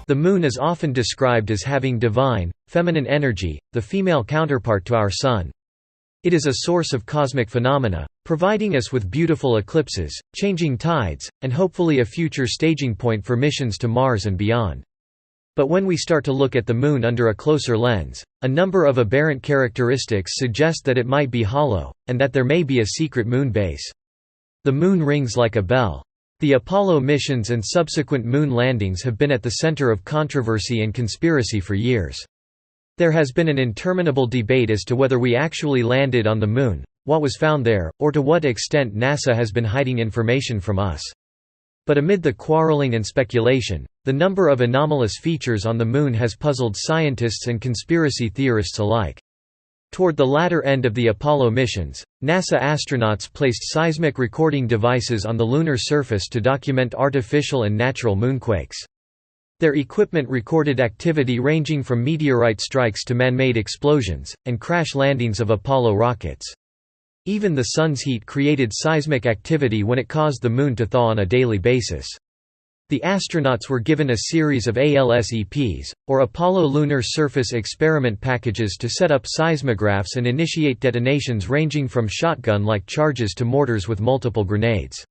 The Moon is often described as having divine, feminine energy, the female counterpart to our Sun. It is a source of cosmic phenomena, providing us with beautiful eclipses, changing tides, and hopefully a future staging point for missions to Mars and beyond. But when we start to look at the Moon under a closer lens, a number of aberrant characteristics suggest that it might be hollow, and that there may be a secret moon base. The Moon rings like a bell. The Apollo missions and subsequent Moon landings have been at the center of controversy and conspiracy for years. There has been an interminable debate as to whether we actually landed on the Moon, what was found there, or to what extent NASA has been hiding information from us. But amid the quarreling and speculation, the number of anomalous features on the Moon has puzzled scientists and conspiracy theorists alike. Toward the latter end of the Apollo missions, NASA astronauts placed seismic recording devices on the lunar surface to document artificial and natural moonquakes. Their equipment recorded activity ranging from meteorite strikes to man-made explosions, and crash landings of Apollo rockets. Even the Sun's heat created seismic activity when it caused the Moon to thaw on a daily basis. The astronauts were given a series of ALSEPs, or Apollo Lunar Surface Experiment packages to set up seismographs and initiate detonations ranging from shotgun-like charges to mortars with multiple grenades.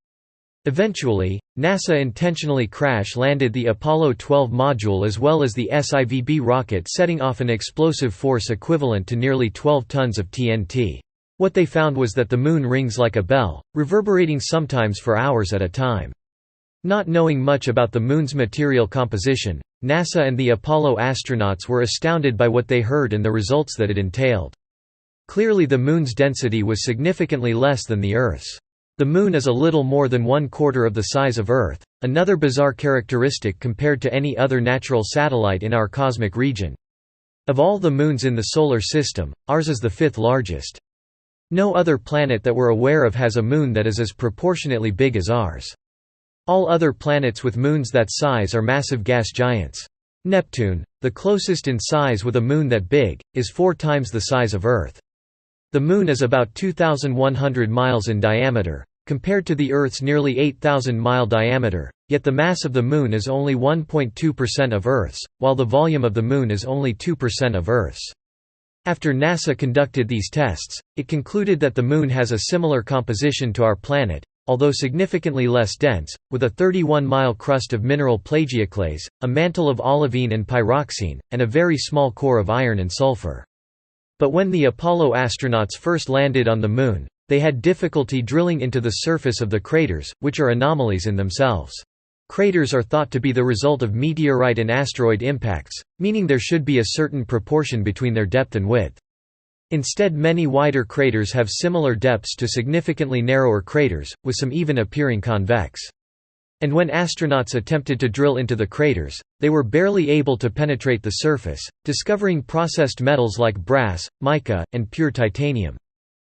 Eventually, NASA intentionally crash-landed the Apollo 12 module as well as the SIVB rocket, setting off an explosive force equivalent to nearly 12 tons of TNT. What they found was that the Moon rings like a bell, reverberating sometimes for hours at a time. Not knowing much about the Moon's material composition, NASA and the Apollo astronauts were astounded by what they heard and the results that it entailed. Clearly the Moon's density was significantly less than the Earth's. The Moon is a little more than 1/4 of the size of Earth, another bizarre characteristic compared to any other natural satellite in our cosmic region. Of all the moons in the Solar System, ours is the 5th largest. No other planet that we're aware of has a moon that is as proportionately big as ours. All other planets with moons that size are massive gas giants. Neptune, the closest in size with a moon that big, is 4 times the size of Earth. The Moon is about 2,100 miles in diameter, compared to the Earth's nearly 8,000-mile diameter, yet the mass of the Moon is only 1.2% of Earth's, while the volume of the Moon is only 2% of Earth's. After NASA conducted these tests, it concluded that the Moon has a similar composition to our planet, although significantly less dense, with a 31-mile crust of mineral plagioclase, a mantle of olivine and pyroxene, and a very small core of iron and sulfur. But when the Apollo astronauts first landed on the Moon, they had difficulty drilling into the surface of the craters, which are anomalies in themselves. Craters are thought to be the result of meteorite and asteroid impacts, meaning there should be a certain proportion between their depth and width. Instead, many wider craters have similar depths to significantly narrower craters, with some even appearing convex. And when astronauts attempted to drill into the craters, they were barely able to penetrate the surface, discovering processed metals like brass, mica, and pure titanium.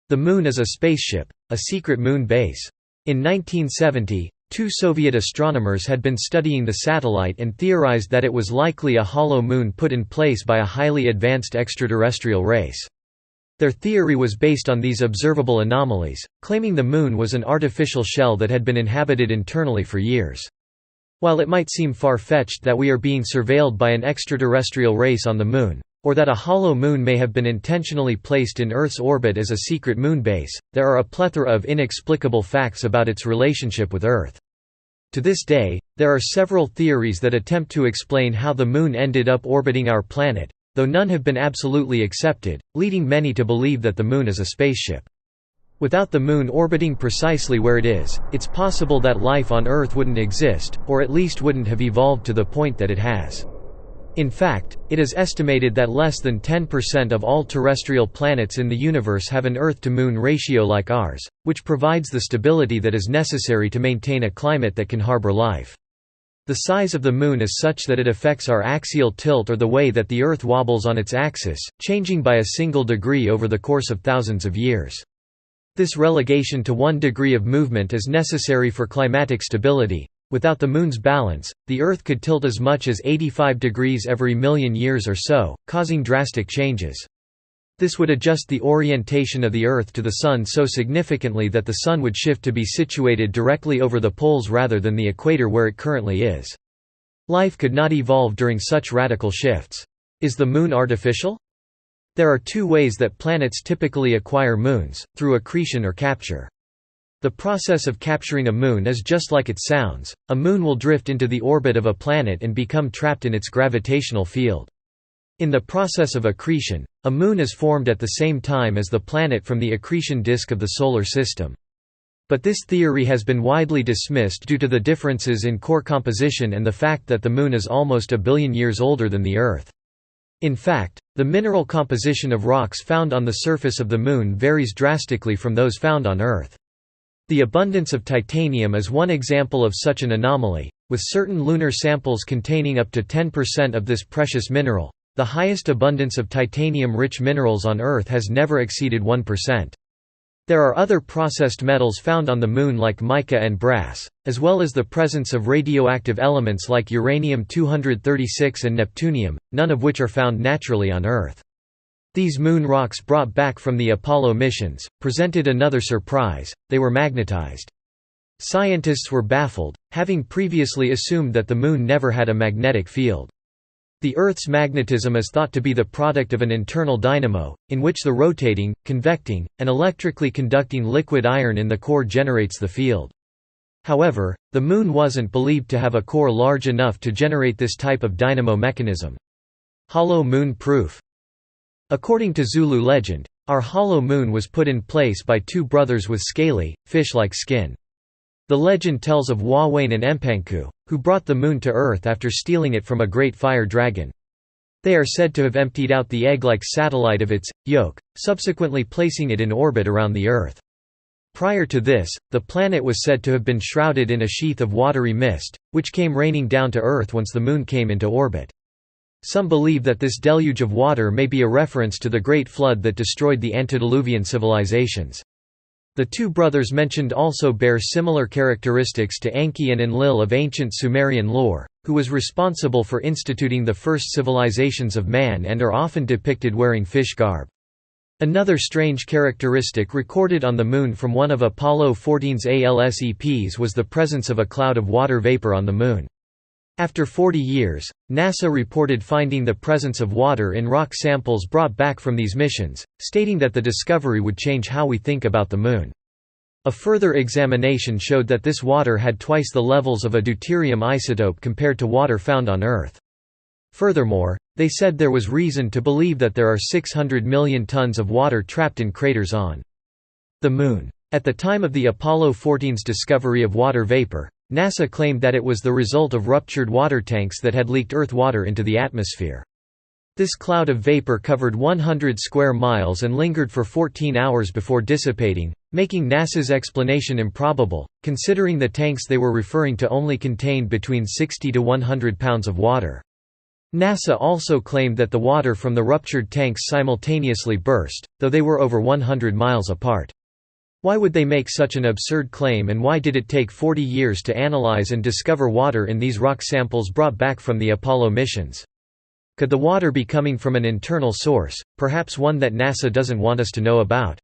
The Moon is a spaceship, a secret moon base. In 1970, 2 Soviet astronomers had been studying the satellite and theorized that it was likely a hollow moon put in place by a highly advanced extraterrestrial race. Their theory was based on these observable anomalies, claiming the Moon was an artificial shell that had been inhabited internally for years. While it might seem far-fetched that we are being surveilled by an extraterrestrial race on the Moon, or that a hollow moon may have been intentionally placed in Earth's orbit as a secret moon base, there are a plethora of inexplicable facts about its relationship with Earth. To this day, there are several theories that attempt to explain how the Moon ended up orbiting our planet, though none have been absolutely accepted, leading many to believe that the Moon is a spaceship. Without the Moon orbiting precisely where it is, it's possible that life on Earth wouldn't exist, or at least wouldn't have evolved to the point that it has. In fact, it is estimated that less than 10% of all terrestrial planets in the universe have an Earth-to-Moon ratio like ours, which provides the stability that is necessary to maintain a climate that can harbor life. The size of the Moon is such that it affects our axial tilt or the way that the Earth wobbles on its axis, changing by a single degree over the course of thousands of years. This relegation to 1 degree of movement is necessary for climatic stability. Without the Moon's balance, the Earth could tilt as much as 85 degrees every million years or so, causing drastic changes. This would adjust the orientation of the Earth to the Sun so significantly that the Sun would shift to be situated directly over the poles rather than the equator where it currently is. Life could not evolve during such radical shifts. Is the Moon artificial? There are two ways that planets typically acquire moons, through accretion or capture. The process of capturing a moon is just like it sounds. A moon will drift into the orbit of a planet and become trapped in its gravitational field. In the process of accretion, a moon is formed at the same time as the planet from the accretion disk of the Solar System. But this theory has been widely dismissed due to the differences in core composition and the fact that the Moon is almost a billion years older than the Earth. In fact, the mineral composition of rocks found on the surface of the Moon varies drastically from those found on Earth. The abundance of titanium is one example of such an anomaly, with certain lunar samples containing up to 10% of this precious mineral. The highest abundance of titanium-rich minerals on Earth has never exceeded 1%. There are other processed metals found on the Moon like mica and brass, as well as the presence of radioactive elements like uranium-236 and neptunium, none of which are found naturally on Earth. These moon rocks brought back from the Apollo missions presented another surprise: they were magnetized. Scientists were baffled, having previously assumed that the Moon never had a magnetic field. The Earth's magnetism is thought to be the product of an internal dynamo, in which the rotating, convecting, and electrically conducting liquid iron in the core generates the field. However, the Moon wasn't believed to have a core large enough to generate this type of dynamo mechanism. Hollow Moon proof. According to Zulu legend, our hollow moon was put in place by two brothers with scaly, fish-like skin. The legend tells of Wawayne and Mpanku, who brought the moon to Earth after stealing it from a great fire dragon. They are said to have emptied out the egg-like satellite of its yolk, subsequently placing it in orbit around the Earth. Prior to this, the planet was said to have been shrouded in a sheath of watery mist, which came raining down to Earth once the moon came into orbit. Some believe that this deluge of water may be a reference to the Great Flood that destroyed the antediluvian civilizations. The two brothers mentioned also bear similar characteristics to Enki and Enlil of ancient Sumerian lore, who was responsible for instituting the first civilizations of man and are often depicted wearing fish garb. Another strange characteristic recorded on the Moon from one of Apollo 14's ALSEPs was the presence of a cloud of water vapor on the Moon. After 40 years, NASA reported finding the presence of water in rock samples brought back from these missions, stating that the discovery would change how we think about the Moon. A further examination showed that this water had twice the levels of a deuterium isotope compared to water found on Earth. Furthermore, they said there was reason to believe that there are 600 million tons of water trapped in craters on the Moon. At the time of the Apollo 14's discovery of water vapor, NASA claimed that it was the result of ruptured water tanks that had leaked Earth water into the atmosphere. This cloud of vapor covered 100 square miles and lingered for 14 hours before dissipating, making NASA's explanation improbable, considering the tanks they were referring to only contained between 60 to 100 pounds of water. NASA also claimed that the water from the ruptured tanks simultaneously burst, though they were over 100 miles apart. Why would they make such an absurd claim, and why did it take 40 years to analyze and discover water in these rock samples brought back from the Apollo missions? Could the water be coming from an internal source, perhaps one that NASA doesn't want us to know about?